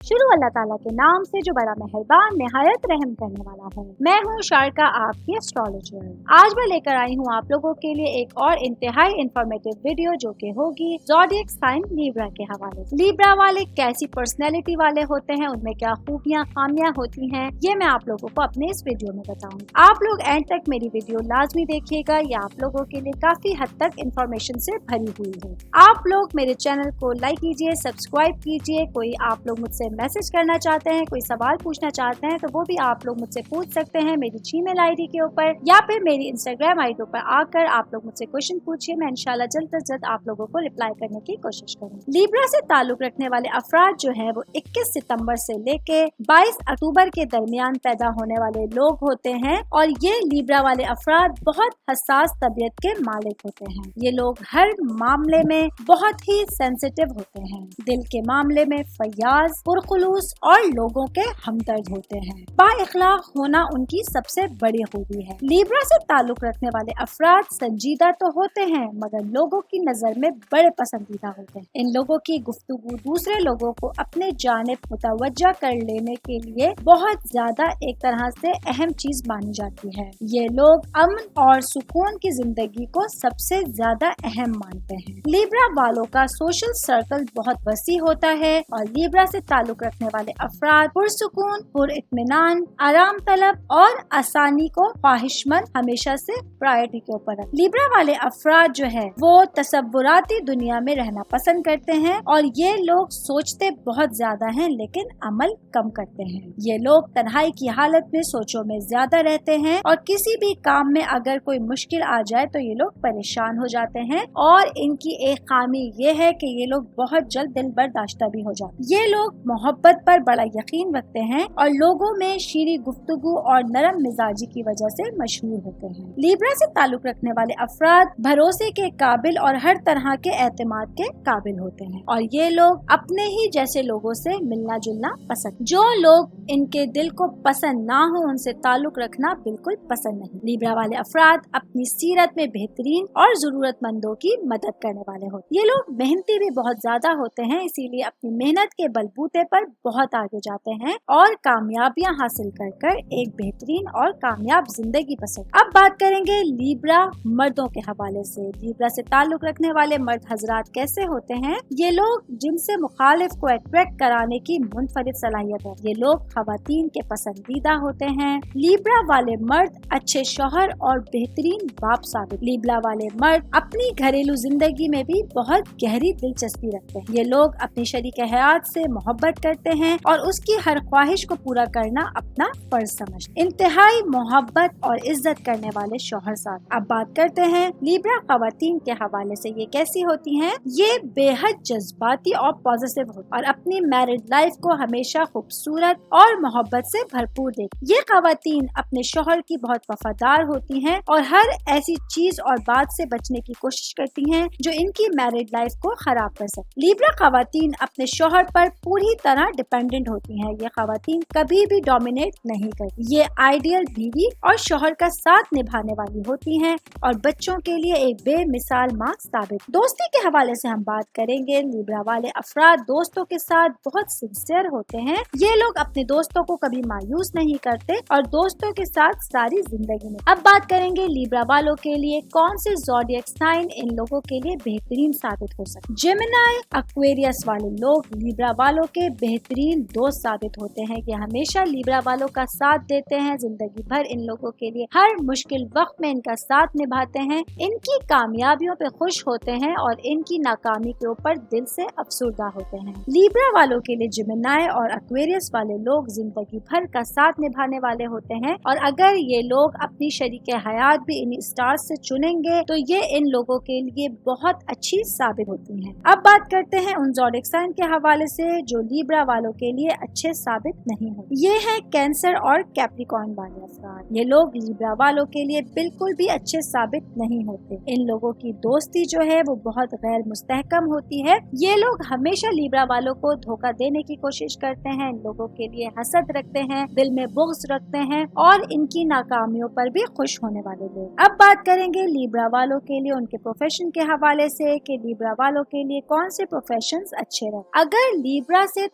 شروع اللہ تعالیٰ کے نام سے جو بڑا مہربان نہایت رحم کرنے والا ہے۔ میں ہوں شارکا، آپ کی اسٹرالوجر۔ آج میں لے کر آئی ہوں آپ لوگوں کے لیے ایک اور انتہائی انفارمیٹیو ویڈیو جو کہ ہوگی زوڈیک سائن لیبرا کے حوالے سے۔ لیبرا والے کیسی پرسنالٹی والے ہوتے ہیں، ان میں کیا خوبیاں خامیاں ہوتی ہیں، یہ میں آپ لوگوں کو اپنے اس ویڈیو میں بتاؤں گی۔ آپ لوگ اینڈ تک میری ویڈیو لازمی دیکھیے گا، یہ آپ لوگوں کے لیے کافی حد تک انفارمیشن سے بھری ہوئی ہے۔ آپ لوگ میرے چینل کو لائک کیجیے، سبسکرائب کیجیے۔ کوئی آپ لوگ مجھ سے میسج کرنا چاہتے ہیں، کوئی سوال پوچھنا چاہتے ہیں تو وہ بھی آپ لوگ مجھ سے پوچھ سکتے ہیں میری جی میل آئی ڈی کے اوپر، یا پھر میری انسٹاگرام آئی ڈی پر آ کر آپ لوگ مجھ سے کوشچن پوچھیے۔ میں انشاءاللہ جلد از جلد آپ لوگوں کو رپلائی کرنے کی کوشش کروں گی۔ لیبرا سے تعلق رکھنے والے افراد جو ہیں وہ 21 ستمبر سے لے کے 22 اکتوبر کے درمیان پیدا ہونے والے لوگ ہوتے ہیں، اور یہ لیبرا والے افراد بہت حساس طبیعت کے مالک ہوتے ہیں۔ یہ لوگ ہر معاملے میں بہت ہی سینسیٹیو ہوتے ہیں، دل کے معاملے میں فیاض، پرخلوص اور لوگوں کے ہمدرد ہوتے ہیں۔ با اخلاق ہونا ان کی سب سے بڑی خوبی ہے۔ لیبرا سے تعلق رکھنے والے افراد سنجیدہ تو ہوتے ہیں مگر لوگوں کی نظر میں بڑے پسندیدہ ہوتے ہیں۔ ان لوگوں کی گفتگو دوسرے لوگوں کو اپنے جانب متوجہ کر لینے کے لیے بہت زیادہ ایک طرح سے اہم چیز مانی جاتی ہے۔ یہ لوگ امن اور سکون کی زندگی کو سب سے زیادہ اہم مانتے ہیں۔ لیبرا والوں کا سوشل سرکل بہت وسیع ہوتا ہے، اور لیبرا سے تعلق رکھنے والے افراد پرسکون، پر اطمینان، آرام طلب اور آسانی کو خواہش مند ہمیشہ سے پرائرٹی کے اوپر رکھتے ہیں۔ لیبرا والے افراد جو ہے وہ تصوراتی دنیا میں رہنا پسند کرتے ہیں، اور یہ لوگ سوچتے بہت زیادہ ہیں لیکن عمل کم کرتے ہیں۔ یہ لوگ تنہائی کی حالت میں سوچوں میں زیادہ رہتے ہیں، اور کسی بھی کام میں اگر کوئی مشکل آ جائے تو یہ لوگ پریشان ہو جاتے ہیں، اور ان کی ایک خامی یہ ہے کہ یہ لوگ بہت جلد دل برداشتہ بھی ہو جاتے ہیں۔ یہ لوگ محبت پر بڑا یقین رکھتے ہیں اور لوگوں میں شیریں گفتگو اور نرم مزاجی کی وجہ سے مشہور ہوتے ہیں۔ لیبرا سے تعلق رکھنے والے افراد بھروسے کے قابل اور ہر طرح کے اعتماد کے قابل ہوتے ہیں، اور یہ لوگ اپنے ہی جیسے لوگوں سے ملنا جلنا پسند۔ جو لوگ ان کے دل کو پسند نہ ہو ان سے تعلق رکھنا بالکل پسند نہیں۔ لیبرا والے افراد اپنی سیرت میں بہترین اور ضرورت مندوں کی مدد کرنے والے ہوتے ہیں۔ یہ لوگ محنتی بھی بہت زیادہ ہوتے ہیں، اسی لیے اپنی محنت کے بلبوتے پر بہت آگے جاتے ہیں اور کامیابیاں حاصل کر کر ایک بہترین اور کامیاب زندگی بسر۔ اب بات کریں گے لیبرا مردوں کے حوالے سے۔ لیبرا سے تعلق رکھنے والے مرد حضرات کیسے ہوتے ہیں؟ یہ لوگ جن سے مخالف کو اٹریکٹ کرانے کی منفرد صلاحیت ہے۔ یہ لوگ خواتین کے پسندیدہ ہوتے ہیں۔ لیبرا والے مرد اچھے شوہر اور بہترین باپ ثابت۔ لیبرا والے مرد اپنی گھریلو زندگی میں بھی بہت گہری دلچسپی رکھتے ہیں۔ یہ لوگ اپنی شریک حیات سے محبت کرتے ہیں اور اس کی ہر خواہش کو پورا کرنا اپنا فرض سمجھتے ہیں۔ انتہائی محبت اور عزت کرنے والے شوہر ساتھ۔ اب بات کرتے ہیں لیبرا خواتین کے حوالے سے، یہ کیسی ہوتی ہیں؟ یہ بے حد جذباتی اور پازیٹیو ہوتی اور اپنی میرڈ لائف کو ہمیشہ خوبصورت اور محبت سے بھرپور دیکھتی۔ یہ خواتین اپنے شوہر کی بہت وفادار ہوتی ہیں اور ہر ایسی چیز اور بات سے بچنے کی کوشش کرتی ہیں جو ان کی میرڈ لائف کو خراب کر سکتی۔ لیبرا خواتین اپنے شوہر پر پوری طرح ڈیپینڈنٹ ہوتی ہیں۔ یہ خواتین کبھی بھی ڈومینیٹ نہیں کرتی۔ یہ آئیڈیل بیوی اور شوہر کا ساتھ نبھانے والی ہوتی ہیں اور بچوں کے لیے ایک بے مثال ماں ثابت۔ دوستی کے حوالے سے ہم بات کریں گے۔ لیبرا والے افراد دوستوں کے ساتھ بہت سنسیئر ہوتے ہیں۔ یہ لوگ اپنے دوستوں کو کبھی مایوس نہیں کرتے اور دوستوں کے ساتھ ساری زندگی میں۔ اب بات کریں گے لیبرا والوں کے لیے کون سے زوڈیک سائن ان لوگوں کے لیے بہترین ثابت ہو سکتے۔ جیمنائی ایکویریس والے لوگ لیبرا والوں کے بہترین دوست ثابت ہوتے ہیں۔ یہ ہمیشہ لیبرا والوں کا ساتھ دیتے ہیں، زندگی بھر ان لوگوں کے لیے ہر مشکل وقت میں ان کا ساتھ نبھاتے ہیں، ان کی کامیابیوں پہ خوش ہوتے ہیں اور ان کی ناکامی کے اوپر دل سے افسردہ ہوتے ہیں۔ لیبرا والوں کے لیے جیمنائی اور ایکویریس والے لوگ زندگی بھر کا ساتھ نبھانے والے ہوتے ہیں، اور اگر یہ لوگ اپنی شریک حیات بھی ان اسٹارز سے چنیں گے تو یہ ان لوگوں کے لیے بہت اچھی ثابت ہوتی ہیں۔ اب بات کرتے ہیں ان زوڈیک سائن کے حوالے سے جو لیبرا والوں کے لیے اچھے ثابت نہیں ہوتے۔ یہ ہے کینسر اور کیپریکارن والے افراد۔ یہ لوگ لیبرا والوں کے لیے بالکل بھی اچھے ثابت نہیں ہوتے۔ ان لوگوں کی دوستی جو ہے وہ بہت غیر مستحکم ہوتی ہے۔ یہ لوگ ہمیشہ لیبرا والوں کو دھوکہ دینے کی کوشش کرتے ہیں، ان لوگوں کے لیے حسد رکھتے ہیں، دل میں بغض رکھتے ہیں اور ان کی ناکامیوں پر بھی خوش ہونے والے لوگ۔ اب بات کریں گے لیبرا والوں کے لیے ان کے پروفیشن کے حوالے سے کہ لیبرا والوں کے لیے کون سے پروفیشنز اچھے رہتے۔ اگر لیبرا سے